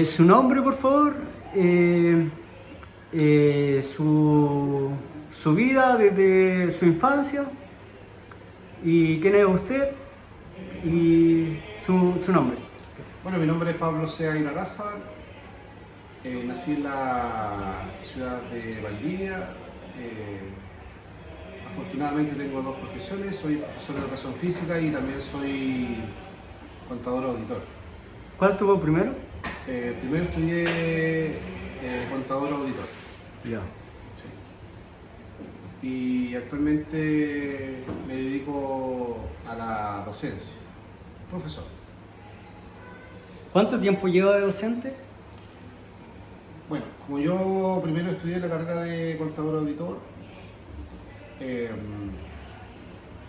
Su nombre, por favor, su vida desde su infancia y quién es usted y su nombre. Bueno, mi nombre es Pablo Sea Inarrázaval, nací en la ciudad de Valdivia. Afortunadamente tengo dos profesiones, soy profesor de educación física y también soy contador auditor. ¿Cuál tuvo primero? Primero estudié contador auditor. Ya. Sí. Y actualmente me dedico a la docencia, profesor. ¿Cuánto tiempo lleva de docente? Bueno, como yo primero estudié la carrera de contador auditor,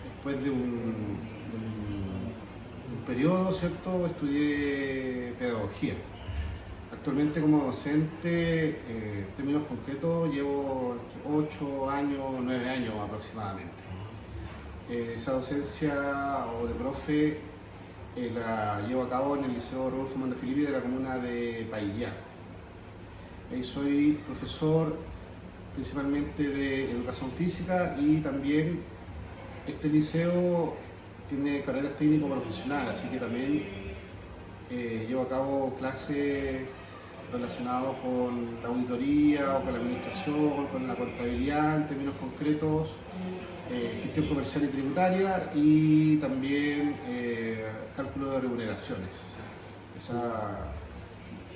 después de un periodo, ¿cierto?, estudié pedagogía. Actualmente como docente, en términos concretos, llevo 8 años, 9 años aproximadamente. Esa docencia o de profe la llevo a cabo en el Liceo Rodolfo Mondefilippi de la comuna de Paillá. Ahí soy profesor principalmente de educación física y también este liceo tiene carreras técnico-profesionales, así que también llevo a cabo clases relacionadas con la auditoría o con la administración, con la contabilidad en términos concretos, gestión comercial y tributaria y también cálculo de remuneraciones. Esas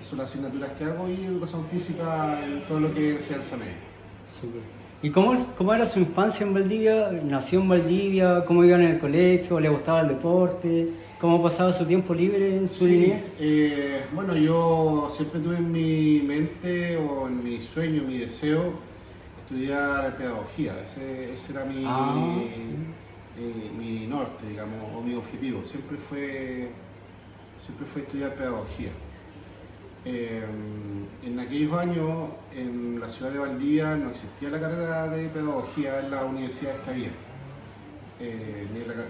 son las asignaturas que hago y educación física en todo lo que es enseñanza media. Súper. ¿Y cómo era su infancia en Valdivia? ¿Nació en Valdivia? ¿Cómo iba en el colegio? ¿Le gustaba el deporte? ¿Cómo pasaba su tiempo libre en su niñez? Bueno, yo siempre tuve en mi mente o en mi sueño, mi deseo, estudiar pedagogía. Ese era mi norte, digamos, o mi objetivo. Siempre fue estudiar pedagogía. En aquellos años, en la ciudad de Valdivia, no existía la carrera de pedagogía en las universidades que había.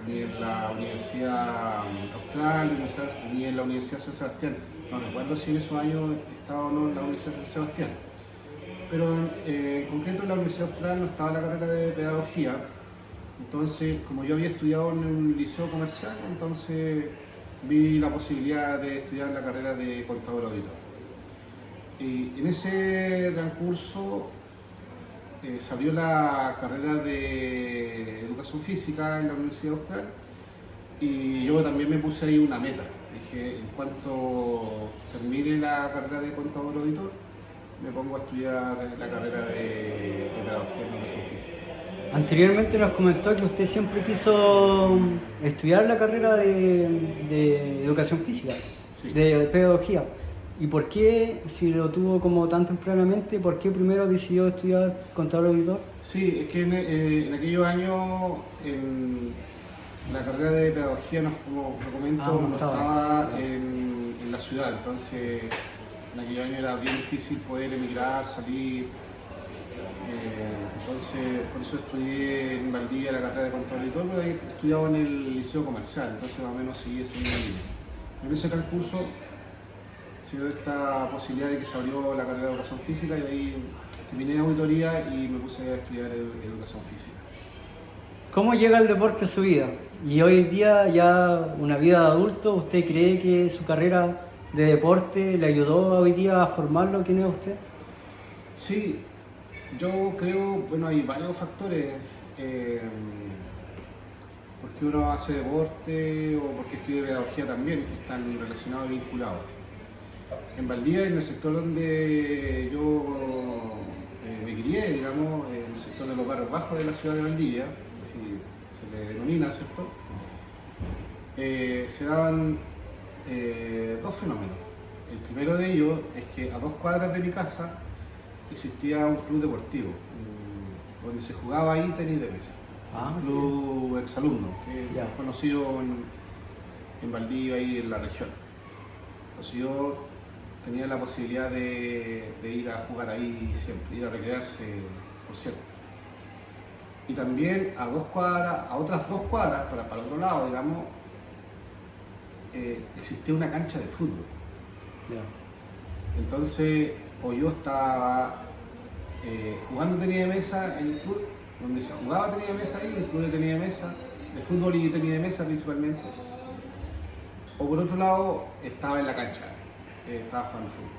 Ni en la Universidad Austral, ni en la Universidad San Sebastián. No recuerdo si en esos años estaba o no en la Universidad San Sebastián. Pero en concreto en la Universidad Austral no estaba la carrera de pedagogía. Entonces, como yo había estudiado en un liceo comercial, entonces vi la posibilidad de estudiar la carrera de contador auditor. Y en ese transcurso se abrió la carrera de educación física en la Universidad Austral y yo también me puse ahí una meta. Dije, en cuanto termine la carrera de contador auditor, me pongo a estudiar la carrera de pedagogía en educación física. Anteriormente nos comentó que usted siempre quiso estudiar la carrera de educación física, Sí. de pedagogía. ¿Y por qué, si lo tuvo como tan tempranamente, por qué primero decidió estudiar contador auditor? Sí, es que en aquellos años la carrera de pedagogía, como lo comento, no estaba en la ciudad, entonces en aquellos años era bien difícil poder emigrar, salir. Entonces, por eso estudié en Valdivia la carrera de contador auditor, pero ahí estudiaba en el liceo comercial, entonces más o menos seguí ese mismo línea. En ese transcurso se dio esta posibilidad de que se abrió la carrera de educación física y de ahí terminé auditoría y me puse a estudiar educación física. ¿Cómo llega el deporte a su vida? Y hoy día, ya una vida de adulto, ¿usted cree que su carrera de deporte le ayudó hoy día a formarlo? ¿Quién es usted? Sí, yo creo, bueno, hay varios factores. Porque uno hace deporte o porque estudia pedagogía también, que están relacionados y vinculados. En Valdivia, en el sector donde yo me crié, digamos, en el sector de los barrios bajos de la ciudad de Valdivia, así se le denomina, ¿cierto? Se daban dos fenómenos. El primero de ellos es que a 2 cuadras de mi casa existía un club deportivo, donde se jugaba ahí tenis de mesa. Un club exalumno, que es conocido en Valdivia y en la región. Entonces yo tenía la posibilidad de ir a jugar ahí siempre, ir a recrearse, por cierto. Y también a otras 2 cuadras, para otro lado, digamos, existía una cancha de fútbol. Entonces, o yo estaba jugando tenis de mesa en el club, donde se jugaba tenis de mesa ahí, el club de tenis de mesa, de fútbol y tenis de mesa principalmente. O por otro lado, estaba en la cancha, estaba jugando fútbol.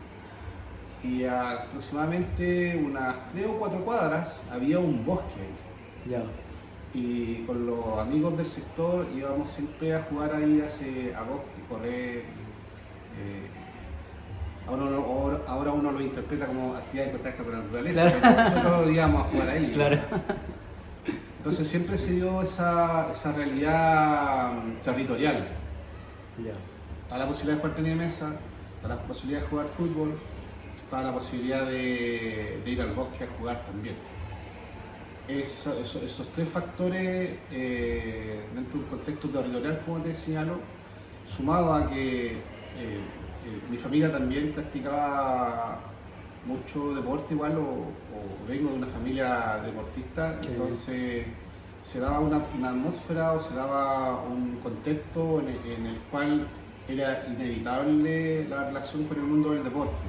Y a aproximadamente unas 3 o 4 cuadras había un bosque ahí. Ya. Y con los amigos del sector íbamos siempre a jugar ahí a bosque, correr. Ahora uno lo interpreta como actividad de contacto con la naturaleza, Claro. pero nosotros íbamos a jugar ahí. Claro. Entonces siempre se dio esa realidad territorial. Ya. Estaba la posibilidad de jugar tenis de mesa, estaba la posibilidad de jugar fútbol, estaba la posibilidad de ir al bosque a jugar también. Esos tres factores dentro de un contexto territorial, como te señalo, sumado a que mi familia también practicaba mucho deporte igual, o vengo de una familia deportista, Qué entonces se daba una atmósfera o se daba un contexto en el cual era inevitable la relación con el mundo del deporte.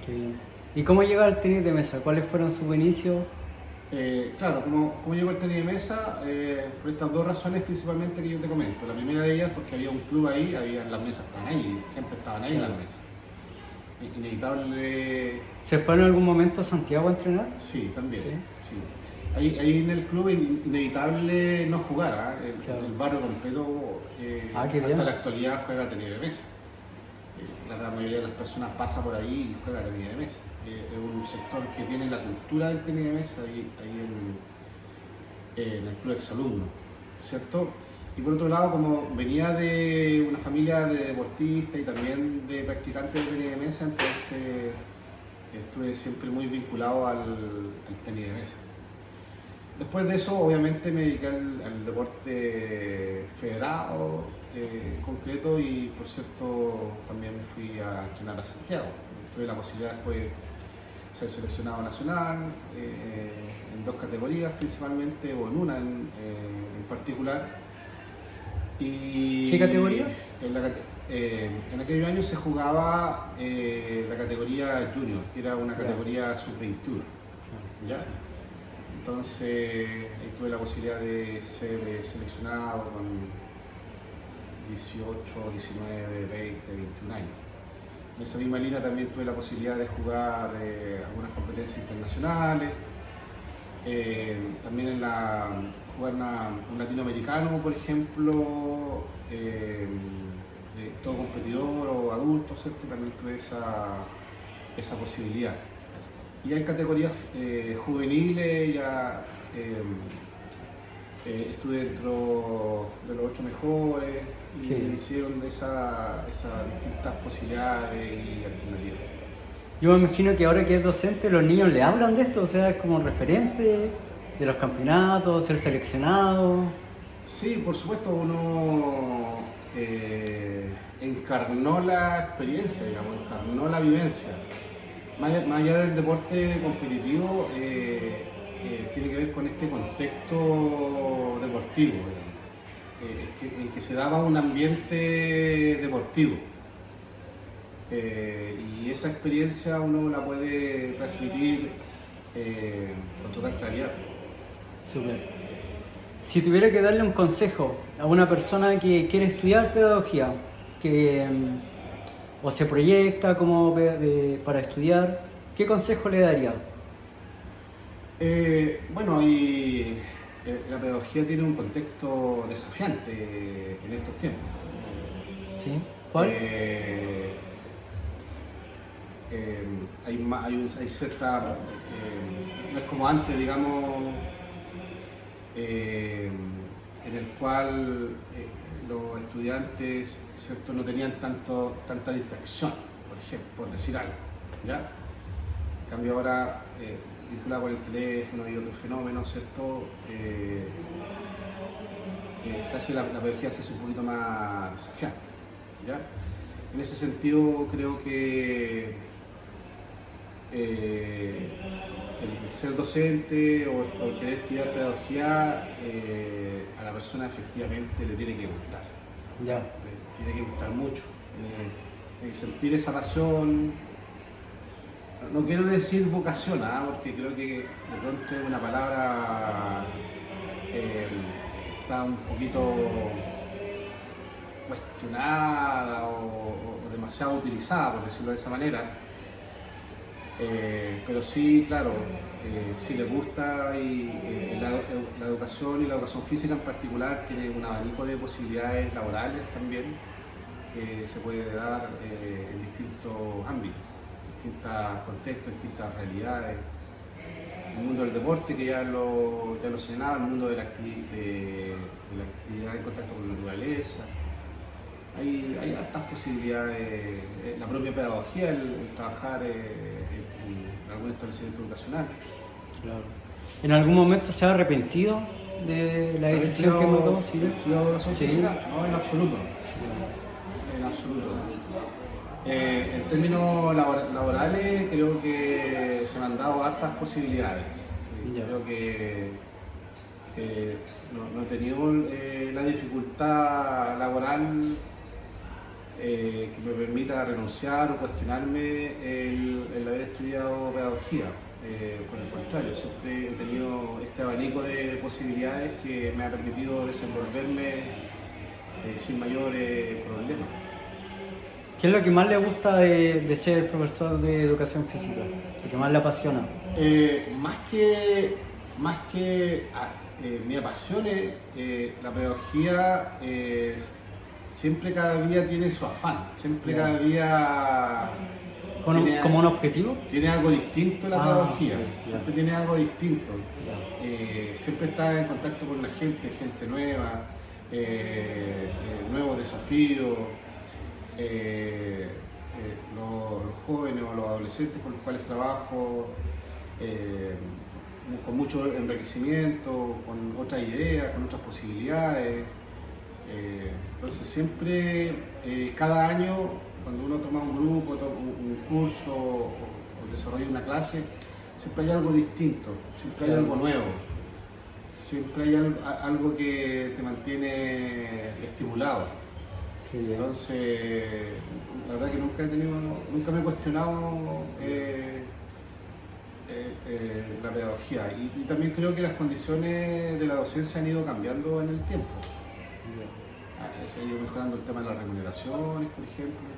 Qué bien. ¿Y cómo llega al tenis de mesa? ¿Cuáles fueron sus inicios? Claro, como llegó el tenis de mesa, por estas dos razones principalmente que yo te comento. La primera de ellas porque había un club ahí, las mesas estaban ahí, siempre estaban ahí las mesas. Inevitable. ¿Se fue en algún momento a Santiago a entrenar? Sí, también. Sí. Sí. Ahí en el club inevitable no jugar, ¿eh? Claro. El barrio completo Qué hasta bien. la actualidad juega tenis de mesa. La gran mayoría de las personas pasa por ahí y juega tenis de mesa. Es un sector que tiene la cultura del tenis de mesa ahí en el club exalumno, ¿cierto? Y por otro lado, como venía de una familia de deportistas y también de practicantes de tenis de mesa, entonces estuve siempre muy vinculado al tenis de mesa. Después de eso, obviamente, me dediqué al deporte federado concreto y, por cierto, también me fui a entrenar a Santiago. Tuve la posibilidad después de ser seleccionado nacional en 2 categorías principalmente, o en una en particular. Y ¿Qué categorías? En aquellos años se jugaba la categoría junior, que era una categoría sub-21. ¿Ya? Sí. Entonces ahí tuve la posibilidad de ser seleccionado con 18, 19, 20, 21 años. En esa misma línea también tuve la posibilidad de jugar algunas competencias internacionales, también jugar un latinoamericano, por ejemplo, de todo competidor o adulto, ¿cierto? También tuve esa posibilidad. Y hay categorías juveniles, ya estuve dentro de los 8 mejores y me hicieron esas distintas posibilidades y alternativas. Yo me imagino que ahora que es docente, los niños le hablan de esto, o sea, es como referente de los campeonatos, ser seleccionado. Sí, por supuesto, uno encarnó la experiencia, digamos, encarnó la vivencia. Más allá del deporte competitivo, tiene que ver con este contexto deportivo, en que se daba un ambiente deportivo. Y esa experiencia uno la puede transmitir con total claridad. Súper. Si tuviera que darle un consejo a una persona que quiere estudiar pedagogía, que o se proyecta como para estudiar, ¿qué consejo le daría? Bueno, la pedagogía tiene un contexto desafiante en estos tiempos. ¿Sí? ¿Cuál? Hay cierta. No es como antes, digamos, en el cual los estudiantes, ¿cierto?, no tenían tanta distracción, por ejemplo, por decir algo. ¿Ya? En cambio, ahora, vinculado con el teléfono y otros fenómenos, ¿cierto? La pedagogía se hace un poquito más desafiante. ¿Ya? En ese sentido, creo que el ser docente o el querer estudiar pedagogía a la persona efectivamente le tiene que gustar. Ya. Le tiene que gustar mucho. sentir esa pasión. No quiero decir vocación, porque creo que de pronto es una palabra está un poquito cuestionada o demasiado utilizada, por decirlo de esa manera. Pero sí, claro, si les gusta y la educación y la educación física en particular tiene un abanico de posibilidades laborales también que se puede dar en distintos ámbitos, distintos contextos, distintas realidades. El mundo del deporte, que ya lo señalaba, el mundo de la actividad en contacto con la naturaleza. Hay hartas posibilidades, la propia pedagogía, el trabajar en algún establecimiento educacional. Claro. ¿En algún momento se ha arrepentido de la decisión que tomó? ¿Sí? ¿Estudiado educación Sí. física? No, en absoluto. En absoluto. En términos laborales, creo que se me han dado hartas posibilidades. ¿Sí? Creo que no he tenido la dificultad laboral que me permita renunciar o cuestionarme el haber estudiado pedagogía. Por el contrario, siempre he tenido este abanico de posibilidades que me ha permitido desenvolverme sin mayores problemas. ¿Qué es lo que más le gusta de ser profesor de educación física? ¿Lo que más le apasiona? Más que me apasione, la pedagogía siempre cada día tiene su afán, siempre cada día ¿Como un objetivo? tiene algo distinto la pedagogía, siempre tiene algo distinto. Ya. Siempre está en contacto con la gente nueva, nuevos desafíos. Los jóvenes o los adolescentes con los cuales trabajo, con mucho enriquecimiento, con otras ideas, con otras posibilidades. Entonces siempre, cada año, cuando uno toma un grupo, toma un curso o desarrolla una clase, siempre hay algo distinto, siempre hay algo nuevo, siempre hay algo que te mantiene estimulado. Entonces, la verdad que nunca me he cuestionado la pedagogía y también creo que las condiciones de la docencia han ido cambiando en el tiempo. Se ha ido mejorando el tema de las remuneraciones, por ejemplo.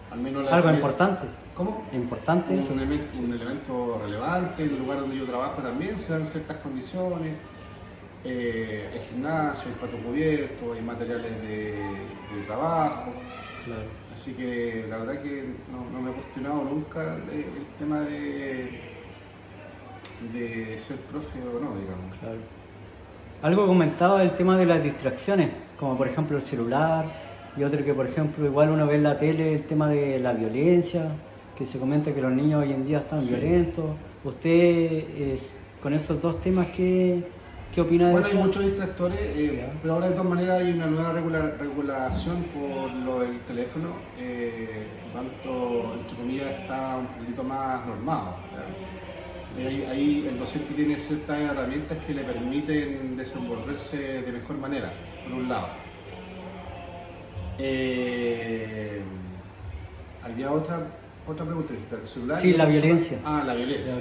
Al menos algo importante. ¿Cómo? Importante eso. Un elemento relevante. En el lugar donde yo trabajo también se dan ciertas condiciones. Hay gimnasio, hay patio cubierto, hay materiales de trabajo. Claro. Así que la verdad que no me he cuestionado nunca el tema de ser profe o no, digamos. Claro. Algo comentaba el tema de las distracciones, como por ejemplo el celular, y otro que por ejemplo igual uno ve en la tele el tema de la violencia, que se comenta que los niños hoy en día están violentos. ¿Usted con esos dos temas qué opina de eso? Bueno, hay muchos distractores, pero ahora de todas maneras hay una nueva regulación por lo del teléfono, por tanto, entre comillas, está un poquito más normado. Ahí el docente tiene ciertas herramientas que le permiten desenvolverse de mejor manera, por un lado. Había otra pregunta, ¿el celular? Sí, la violencia. La violencia.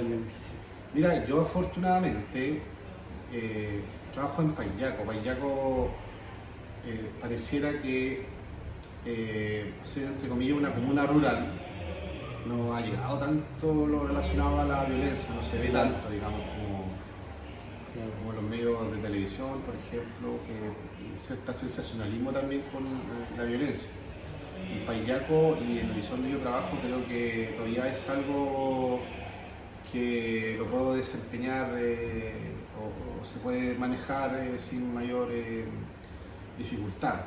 Mira, yo afortunadamente trabajo en Paillaco. Paillaco pareciera que ser entre comillas una comuna rural. No ha llegado tanto lo relacionado a la violencia, no se ve tanto, digamos, como los medios de televisión, por ejemplo, y cierto sensacionalismo también con la violencia. En Paillaco y en el Liceo donde yo trabajo creo que todavía es algo que lo puedo desempeñar o se puede manejar sin mayor dificultad.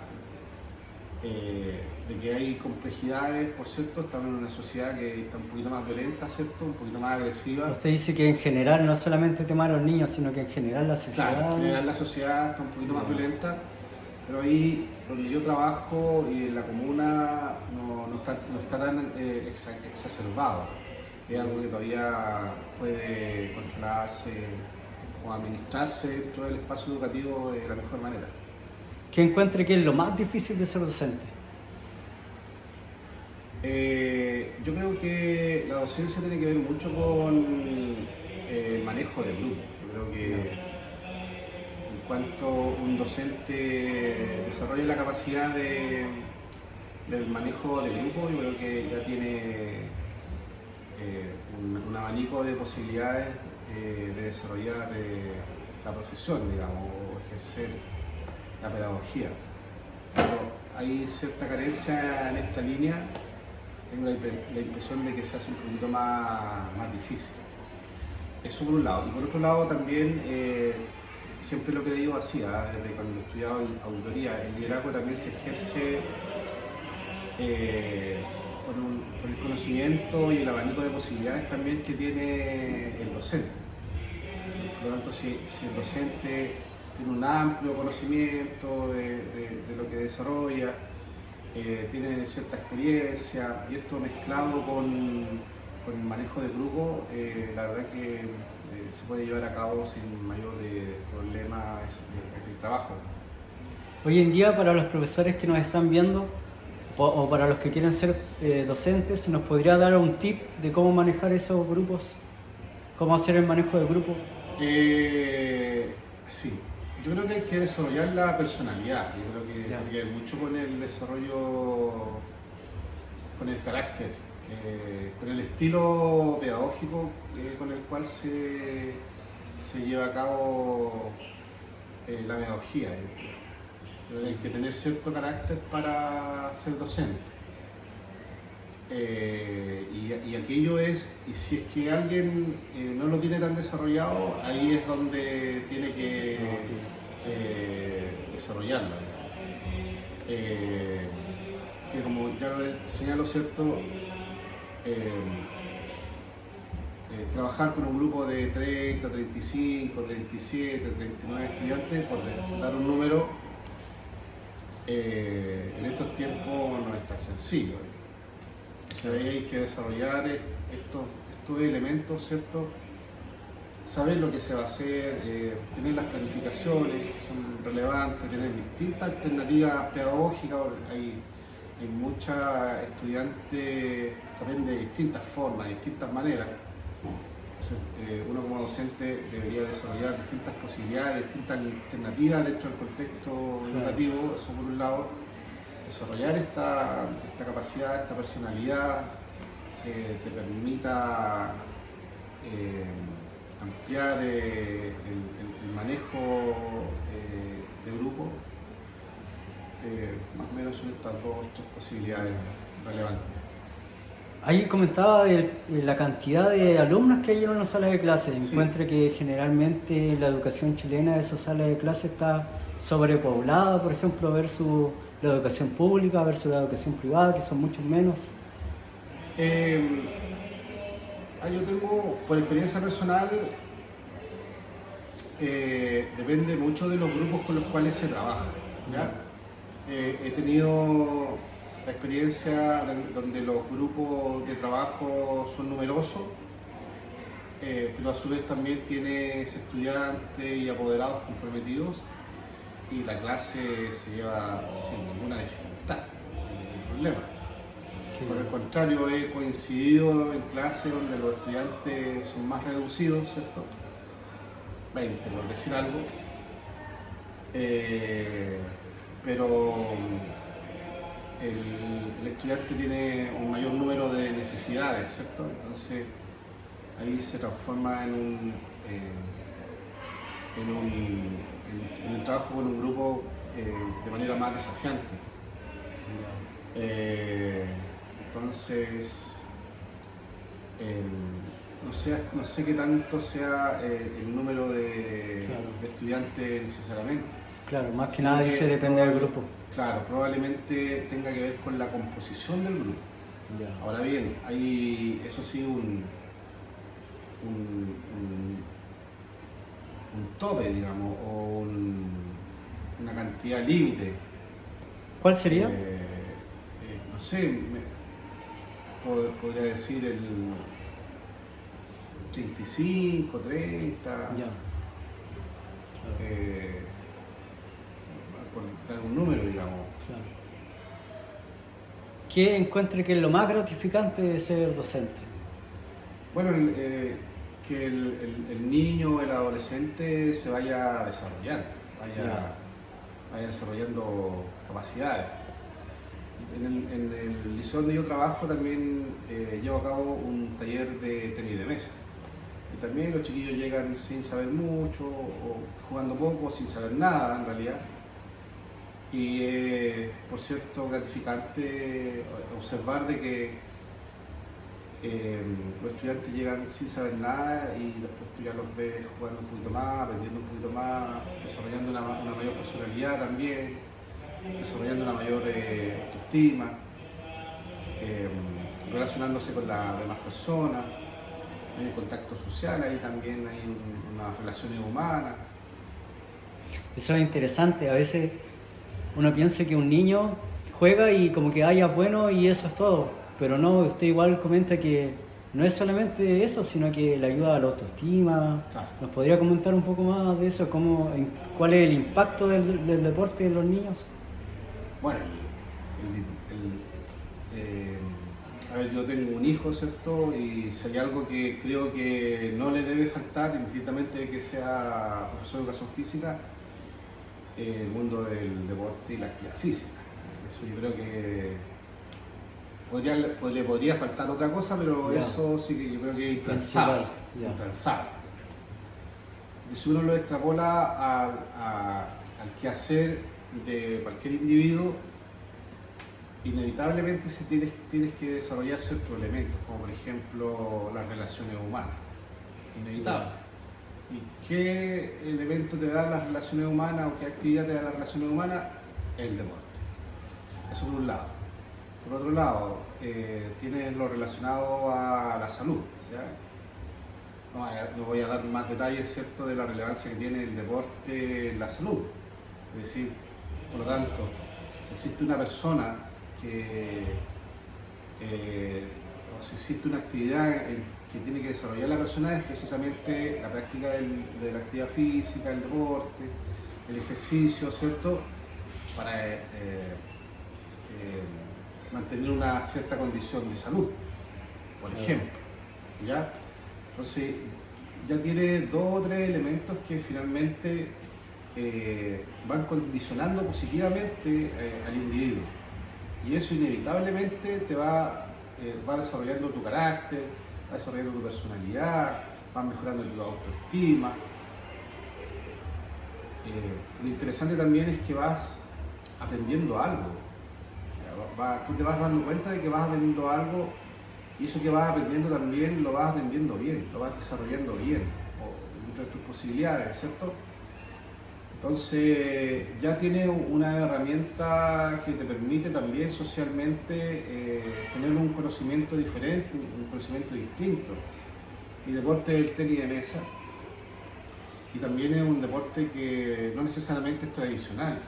De que hay complejidades, por cierto, estamos en una sociedad que está un poquito más violenta, ¿cierto? Un poquito más agresiva. Usted dice que en general, no solamente el tema de los niños, sino que en general la sociedad... Claro, en general la sociedad está un poquito más violenta, pero ahí donde yo trabajo y en la comuna no está tan exacerbado. Es algo que todavía puede controlarse o administrarse dentro del espacio educativo de la mejor manera. ¿Qué encuentre que es lo más difícil de ser docente? Yo creo que la docencia tiene que ver mucho con el manejo de grupo. Yo creo que en cuanto un docente desarrolla la capacidad del manejo de grupo, yo creo que ya tiene un abanico de posibilidades de desarrollar la profesión, digamos, o ejercer la pedagogía. Pero hay cierta carencia en esta línea, tengo la impresión de que se hace un poquito más difícil. Eso por un lado. Y por otro lado también, siempre lo he creído así, desde cuando estudiaba auditoría, el liderazgo también se ejerce por el conocimiento y el abanico de posibilidades también que tiene el docente. Por lo tanto, si el docente tiene un amplio conocimiento de lo que desarrolla, tiene cierta experiencia, y esto mezclado con el manejo de grupo, la verdad que se puede llevar a cabo sin mayor problema el trabajo. Hoy en día, para los profesores que nos están viendo o para los que quieren ser docentes, ¿nos podría dar un tip de cómo manejar esos grupos? ¿Cómo hacer el manejo de grupo? Sí, yo creo que hay que desarrollar la personalidad. Yo creo que tiene que ver mucho con el desarrollo, con el carácter, con el estilo pedagógico con el cual se lleva a cabo la pedagogía. Yo creo que hay que tener cierto carácter para ser docente. Y aquello es, y si es que alguien no lo tiene tan desarrollado, ahí es donde tiene que desarrollarlo. Que como ya lo señalo, ¿cierto? Trabajar con un grupo de 30, 35, 37, 39 estudiantes, por dar un número, en estos tiempos no es tan sencillo. O sea, hay que desarrollar estos elementos, ¿cierto? Saber lo que se va a hacer, tener las planificaciones que son relevantes, tener distintas alternativas pedagógicas. Hay muchos estudiantes que aprenden de distintas formas, de distintas maneras. Entonces, uno como docente debería desarrollar distintas posibilidades, distintas alternativas dentro del contexto educativo, eso por un lado. Desarrollar esta capacidad, esta personalidad que te permita ampliar el manejo de grupo. Más o menos son estas dos, tres posibilidades relevantes. Ahí comentaba de la cantidad de alumnos que hay en una sala de clase. Sí. Encuentro que generalmente la educación chilena, esa sala de clase está sobrepoblada, por ejemplo, versus la educación pública, versus la educación privada, que son muchos menos. Yo tengo, por experiencia personal, depende mucho de los grupos con los cuales se trabaja, ¿ya? He tenido la experiencia donde los grupos de trabajo son numerosos, pero a su vez también tienes estudiantes y apoderados comprometidos, y la clase se lleva sin ninguna dificultad, sin ningún problema. Por el contrario, he coincidido en clases donde los estudiantes son más reducidos, ¿cierto? 20 por decir algo, pero el estudiante tiene un mayor número de necesidades, ¿cierto? Entonces ahí se transforma en un trabajo con un grupo de manera más desafiante. Entonces, no sé qué tanto sea el número de estudiantes necesariamente. Claro, más que nada dice depende del grupo. Claro, probablemente tenga que ver con la composición del grupo. Ahora bien, hay, eso sí, un tope, digamos, o una cantidad límite. ¿Cuál sería? No sé, podría decir el 35, 30. Ya. Por dar un número, digamos. Claro. ¿qué encuentra que es lo más gratificante de ser docente? Bueno, que el niño, el adolescente se vaya desarrollando, vaya desarrollando capacidades. En el liceo donde yo trabajo también llevo a cabo un taller de tenis de mesa. Y también los chiquillos llegan sin saber mucho, o jugando poco, sin saber nada en realidad. Y por cierto, gratificante observar de que los estudiantes llegan sin saber nada y después tú ya los ves jugando un poquito más, aprendiendo un poquito más, desarrollando una mayor personalidad también, desarrollando una mayor autoestima, relacionándose con las demás personas, hay un contacto social, ahí también hay unas relaciones humanas. Eso es interesante, a veces uno piensa que un niño juega y como que haya bueno y eso es todo, pero no, usted igual comenta que no es solamente eso, sino que le ayuda a la autoestima. Claro. ¿Nos podría comentar un poco más de eso? ¿Cuál es el impacto del deporte en los niños? Bueno, a ver, yo tengo un hijo, ¿cierto? Y si hay algo que creo que no le debe faltar, indistintamente de que sea profesor de educación física, el mundo del deporte y la actividad física. Eso yo creo que le podría faltar otra cosa, pero eso sí que yo creo que es intransable. Intransable. Y si uno lo extrapola al quehacer de cualquier individuo, inevitablemente tienes que desarrollar ciertos elementos, como por ejemplo las relaciones humanas. Inevitable. ¿Y qué elemento te da las relaciones humanas o qué actividad te da las relaciones humanas? El deporte. Eso por un lado. Por otro lado, tienes lo relacionado a la salud. ¿Ya? No voy a dar más detalles, ¿cierto?, de la relevancia que tiene el deporte en la salud. Es decir, por lo tanto, si existe una persona o si existe una actividad que tiene que desarrollar la persona, es precisamente la práctica de la actividad física, el deporte, el ejercicio, ¿cierto?, para mantener una cierta condición de salud, por ejemplo. ¿Ya? Entonces, ya tiene 2 o 3 elementos que finalmente van condicionando positivamente al individuo. Y eso inevitablemente te va desarrollando tu carácter, va desarrollando tu personalidad, va mejorando tu autoestima. Lo interesante también es que vas aprendiendo algo. Tú te vas dando cuenta de que vas aprendiendo algo y eso que vas aprendiendo también lo vas aprendiendo bien, lo vas desarrollando bien, dentro de tus posibilidades, ¿cierto? Entonces ya tienes una herramienta que te permite también socialmente tener un conocimiento diferente, un conocimiento distinto. Mi deporte es el tenis de mesa y también es un deporte que no necesariamente es tradicional,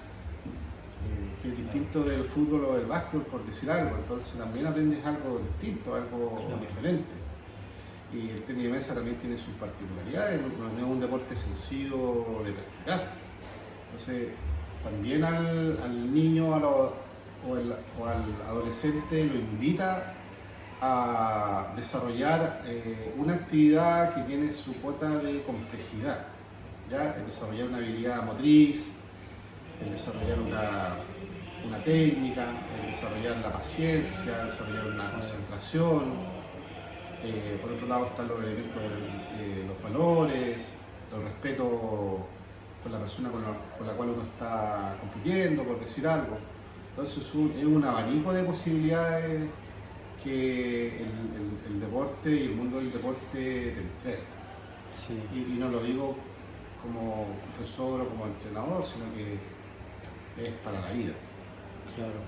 que es distinto del fútbol o del básquetbol, por decir algo. Entonces también aprendes algo distinto, algo diferente. Y el tenis de mesa también tiene sus particularidades, no es un deporte sencillo de practicar. Entonces, también al niño o al adolescente lo invita a desarrollar una actividad que tiene su cuota de complejidad, ¿ya? El desarrollar una habilidad motriz, el desarrollar una técnica, el desarrollar la paciencia, el desarrollar una concentración. Por otro lado están los elementos de los valores, el respeto con la persona con la cual uno está compitiendo, por decir algo. Entonces es un abanico de posibilidades que el deporte y el mundo del deporte te entrega. Sí. Y no lo digo como profesor o como entrenador, sino que es para la vida. Claro.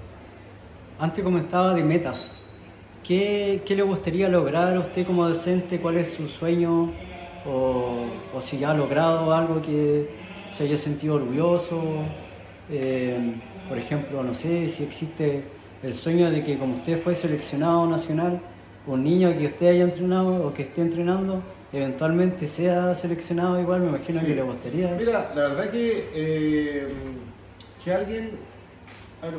Antes comentaba de metas. ¿Qué le gustaría lograr a usted como docente? ¿Cuál es su sueño? O si ya ha logrado algo que se haya sentido orgulloso. Por ejemplo, no sé si existe el sueño de que como usted fue seleccionado nacional, un niño que usted haya entrenado o que esté entrenando, eventualmente sea seleccionado igual, me imagino que le gustaría. Mira, la verdad que alguien A ver,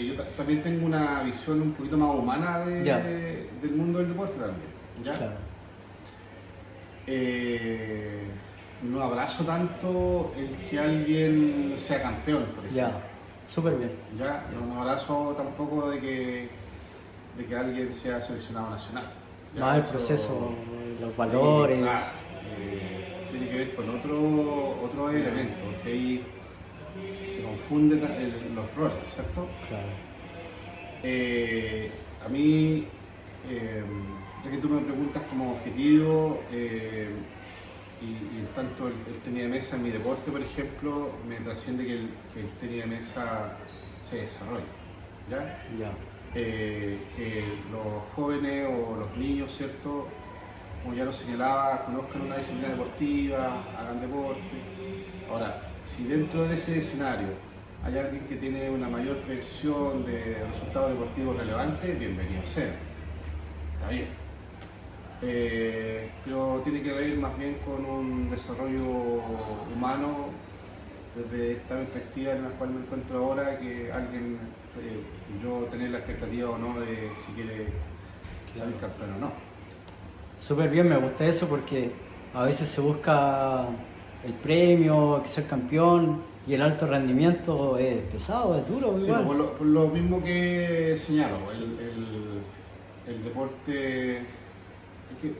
yo también tengo una visión un poquito más humana Ya. del mundo del deporte también, ¿ya? Claro, No abrazo tanto el que alguien sea campeón, por ejemplo. ya, súper bien. ¿Ya? No abrazo tampoco de que alguien sea seleccionado nacional. ¿Ya? Más el Eso, proceso, los valores. claro, tiene que ver con otro elemento, porque ahí se confunden los roles, ¿cierto? Claro, A mí, ya que tú me preguntas como objetivo, y en tanto el tenis de mesa en mi deporte, por ejemplo, me trasciende que el tenis de mesa se desarrolle, ¿ya? ya, Que los jóvenes o los niños, ¿cierto? Como ya lo señalaba, conozcan una disciplina deportiva, hagan deporte. Ahora, si dentro de ese escenario hay alguien que tiene una mayor proyección de resultados deportivos relevantes, bienvenido sea. Está bien. Pero tiene que ver más bien con un desarrollo humano desde esta perspectiva en la cual me encuentro ahora, que alguien, yo tener la expectativa o no de si quiere salir campeón o no. súper bien, me gusta eso porque a veces se busca el premio, que ser campeón y el alto rendimiento es pesado, es duro Sí, igual. por lo mismo que señalo, el deporte, hay que,